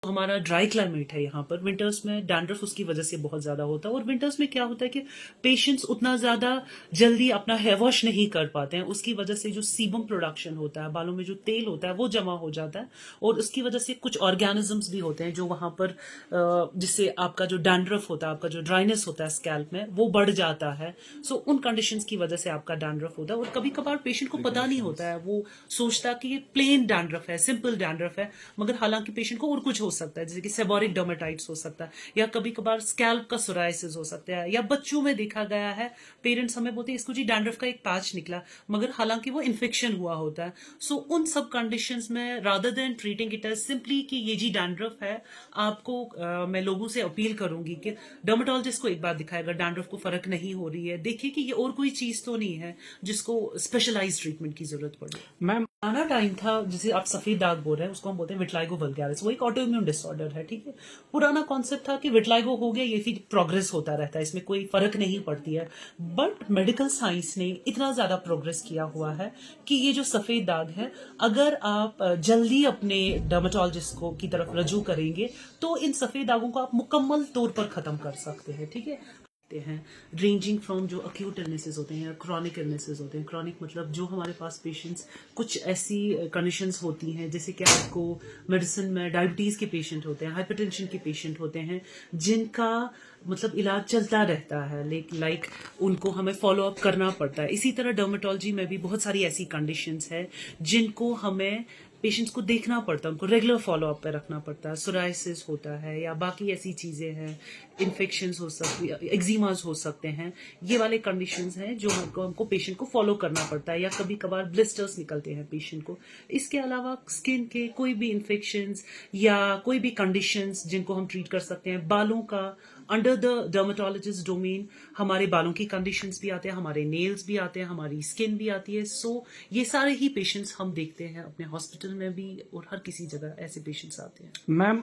हमारा dry climate है यहाँ पर। विंटर्स में डैंड्रफ उसकी वजह से बहुत ज्यादा होता है, और विंटर्स में क्या होता है कि पेशेंट्स उतना ज्यादा जल्दी अपना हेयर वॉश नहीं कर पाते हैं। उसकी वजह से जो सीबम प्रोडक्शन होता है, बालों में जो तेल होता है वो जमा हो जाता है, और उसकी वजह से कुछ ऑर्गेनिजम्स भी होते हैं जो वहां पर जिससे आपका जो डैंड्रफ होता है, आपका जो ड्राइनेस होता है स्कैल्प में, वो बढ़ जाता है। सो उन कंडीशंस की वजह से आपका डैंड्रफ होता है। और कभी कभार पेशेंट को पता नहीं होता है, वो सोचता है कि ये प्लेन डैंड्रफ है, सिंपल डैंड्रफ है, मगर हालांकि पेशेंट को और कुछ हो सकता है, जैसे कि सेबोरिक डर्मेटाइटिस हो सकता है, या कभी कभार स्कैल्प का सोराइसिस हो सकता है, या बच्चों में देखा गया है पेरेंट्स हमें बोलते हैं इसको जी डैंड्रफ का एक पैच निकला, मगर हालांकि वो इन्फेक्शन हुआ होता है। सो उन सब कंडीशंस में rather than treating it as simply कि ये जी डैंड्रफ है, आपको मैं लोगों से अपील करूंगी कि डर्मेटोलॉजिस्ट को एक बार दिखाएगा। डैंड्रफ को फर्क नहीं हो रही है, देखिए कि ये और कोई चीज तो नहीं है जिसको स्पेशलाइज्ड ट्रीटमेंट की जरूरत पड़े। मैम पुराना टाइम था, जिसे आप सफेद दाग बोल रहे हैं, उसको हम बोलते हैं विटलाइगो वल्गैरिस। वो एक ऑटो इम्यून डिसऑर्डर है, ठीक है। पुराना कॉन्सेप्ट था कि विटलाइगो हो गया, ये फिर प्रोग्रेस होता रहता है, इसमें कोई फर्क नहीं पड़ती है। बट मेडिकल साइंस ने इतना ज्यादा प्रोग्रेस किया हुआ है कि ये जो सफेद दाग है, अगर आप जल्दी अपने डर्मेटोलॉजिस्ट को की तरफ रजू करेंगे तो इन सफेद दागों को आप मुकम्मल तौर पर खत्म कर सकते हैं, ठीक है। हैं रेंजिंग फ्रॉम जो अक्यूट इलनेसेस होते हैं या क्रॉनिक इलनेसेस होते हैं। क्रॉनिक मतलब जो हमारे पास पेशेंट्स कुछ ऐसी कंडीशंस होती हैं, जैसे कि आपको मेडिसिन में डायबिटीज के पेशेंट होते हैं, हाइपरटेंशन के पेशेंट होते हैं, जिनका मतलब इलाज चलता रहता है, लाइक उनको हमें फॉलो अप करना पड़ता है। इसी तरह डर्मेटोलॉजी में भी बहुत सारी ऐसी कंडीशंस है जिनको हमें पेशेंट्स को देखना पड़ता है, उनको रेगुलर फॉलो अप पे रखना पड़ता है। सोराइसिस होता है या बाकी ऐसी चीजें हैं, इन्फेक्शंस हो सकती है, एक्जिमाज हो सकते हैं, ये वाले कंडीशंस हैं जो हमको पेशेंट को फॉलो करना पड़ता है। या कभी कभार ब्लिस्टर्स निकलते हैं पेशेंट को। इसके अलावा स्किन के कोई भी इन्फेक्शंस या कोई भी कंडीशंस जिनको हम ट्रीट कर सकते हैं। बालों का अंडर द डर्मेटोलॉजिस्ट डोमेन हमारे बालों की कंडीशंस भी आते हैं, हमारे नेल्स भी आते हैं, हमारी स्किन भी आती है। सो ये सारे ही पेशेंट्स हम देखते हैं अपने हॉस्पिटल में भी, और हर किसी जगह ऐसे पेशेंट्स आते हैं। मैम